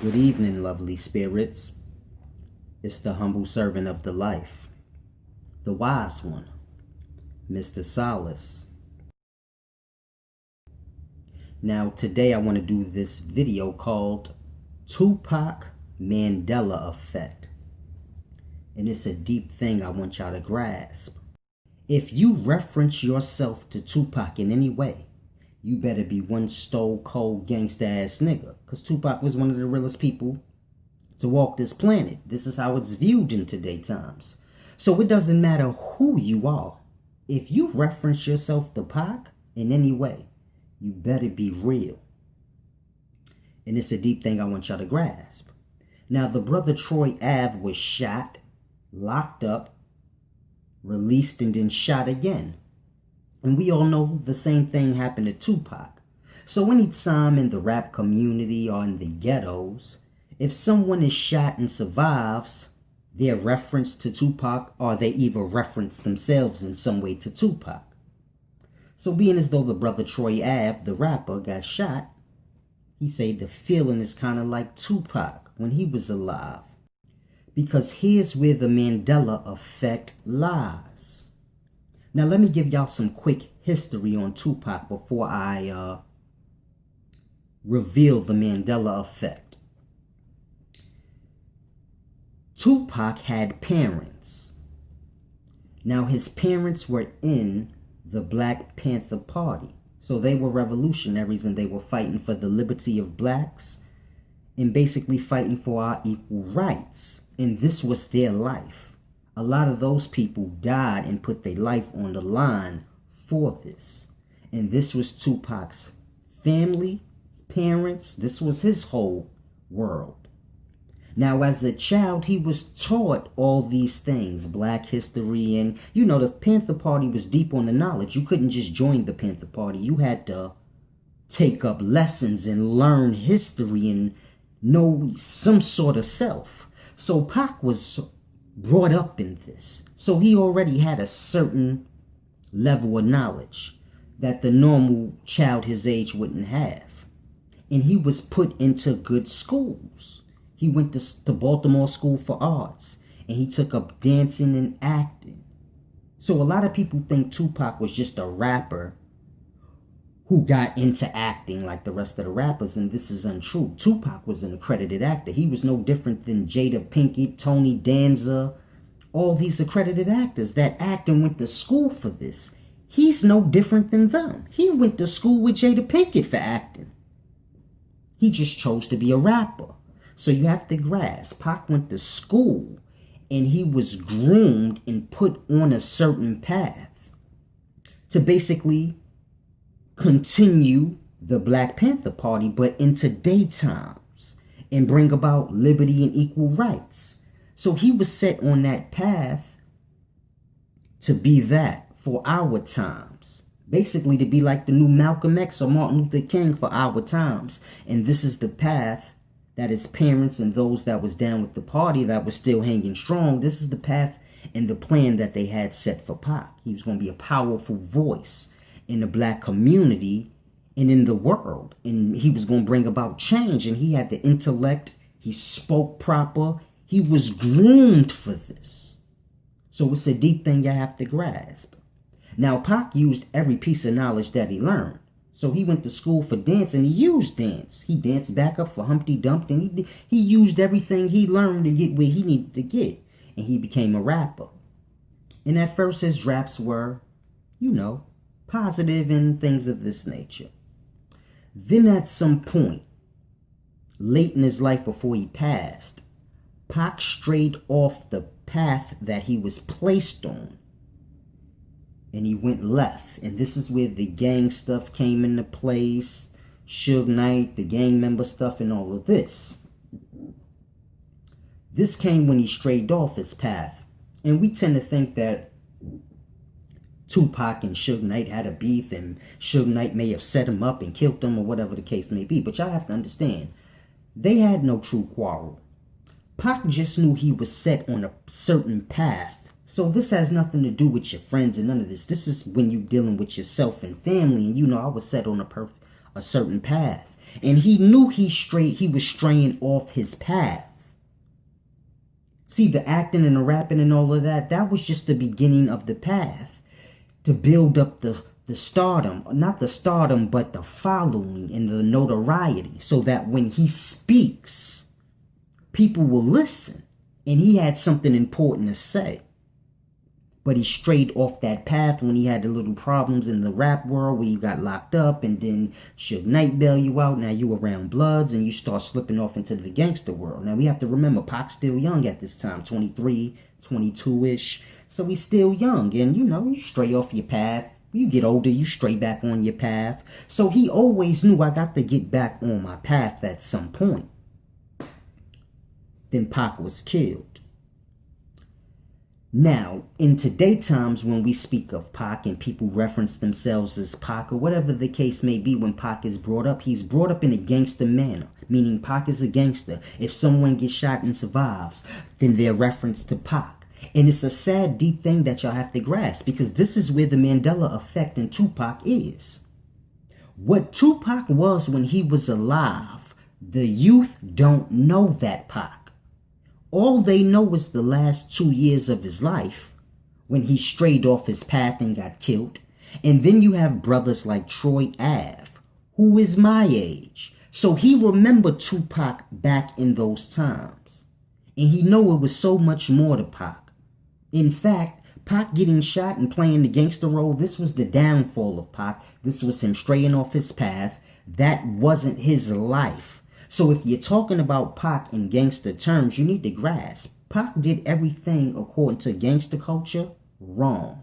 Good evening, lovely spirits. It's the humble servant of the life, the wise one, Mr. Solace. Now, today I want to do this video called Tupac Mandela Effect. And it's a deep thing I want y'all to grasp. If you reference yourself to Tupac in any way, you better be one stone cold gangsta ass nigga. Because Tupac was one of the realest people to walk this planet. This is how it's viewed in today's times. So it doesn't matter who you are. If you reference yourself to Pac in any way, you better be real. And it's a deep thing I want y'all to grasp. Now, the brother Troy Ave was shot, locked up, released, and then shot again. And we all know the same thing happened to Tupac. So anytime in the rap community or in the ghettos, if someone is shot and survives, their reference to Tupac, or they either reference themselves in some way to Tupac. So being as though the brother Troy Ave, the rapper, got shot, he said the feeling is kind of like Tupac when he was alive. Because here's where the Mandela effect lies. Now, let me give y'all some quick history on Tupac before I reveal the Mandela effect. Tupac had parents. Now, his parents were in the Black Panther Party. So they were revolutionaries and they were fighting for the liberty of blacks and basically fighting for our equal rights. And this was their life. A lot of those people died and put their life on the line for this. And this was Tupac's family, parents. This was his whole world. Now, as a child, he was taught all these things, Black history, and, you know, the Panther Party was deep on the knowledge. You couldn't just join the Panther Party. You had to take up lessons and learn history and know some sort of self. So Pac was brought up in this. So he already had a certain level of knowledge that the normal child his age wouldn't have. And he was put into good schools. He went to Baltimore School for Arts, and he took up dancing and acting. So a lot of people think Tupac was just a rapper who got into acting like the rest of the rappers, and this is untrue. Tupac was an accredited actor. He was no different than Jada Pinkett, Tony Danza, all these accredited actors that act and went to school for this. He's no different than them. He went to school with Jada Pinkett for acting. He just chose to be a rapper. So you have to grasp, Pac went to school and he was groomed and put on a certain path to basically continue the Black Panther Party, but in today's times, and bring about liberty and equal rights. So he was set on that path to be that for our times. Basically to be like the new Malcolm X or Martin Luther King for our times. And this is the path that his parents and those that was down with the party that was still hanging strong, this is the path and the plan that they had set for Pac. He was going to be a powerful voice in the Black community and in the world. And he was going to bring about change. And he had the intellect. He spoke proper. He was groomed for this. So it's a deep thing you have to grasp. Now, Pac used every piece of knowledge that he learned. So he went to school for dance and he used dance. He danced back up for Humpty Dumpty and he used everything he learned to get where he needed to get. And he became a rapper. And at first his raps were, you know, positive and things of this nature. Then at some point, late in his life before he passed, Pac strayed off the path that he was placed on. And he went left. And this is where the gang stuff came into place. Suge Knight, the gang member stuff, and all of this. This came when he strayed off his path. And we tend to think that Tupac and Suge Knight had a beef and Suge Knight may have set him up and killed him or whatever the case may be. But y'all have to understand, they had no true quarrel. Pac just knew he was set on a certain path. So this has nothing to do with your friends and none of this. This is when you're dealing with yourself and family. And you know, I was set on a certain path. And he knew he was straying off his path. See, the acting and the rapping and all of that, that was just the beginning of the path to build up the stardom, not the stardom, but the following and the notoriety, so that when he speaks, people will listen. And he had something important to say. But he strayed off that path when he had the little problems in the rap world where you got locked up and then Suge Knight bail you out. Now you around Bloods and you start slipping off into the gangster world. Now we have to remember Pac's still young at this time, 23, 22-ish. So he's still young and you stray off your path. You get older, you stray back on your path. So he always knew I got to get back on my path at some point. Then Pac was killed. Now, in today's times when we speak of Pac and people reference themselves as Pac or whatever the case may be, when Pac is brought up, he's brought up in a gangster manner, meaning Pac is a gangster. If someone gets shot and survives, then they're referenced to Pac. And it's a sad, deep thing that y'all have to grasp, because this is where the Mandela effect in Tupac is. What Tupac was when he was alive, the youth don't know that Pac. All they know is the last 2 years of his life when he strayed off his path and got killed. And then you have brothers like Troy Ave, who is my age. So he remembered Tupac back in those times. And he know it was so much more to Pac. In fact, Pac getting shot and playing the gangster role, this was the downfall of Pac. This was him straying off his path. That wasn't his life. So if you're talking about Pac in gangster terms, you need to grasp Pac did everything according to gangster culture wrong.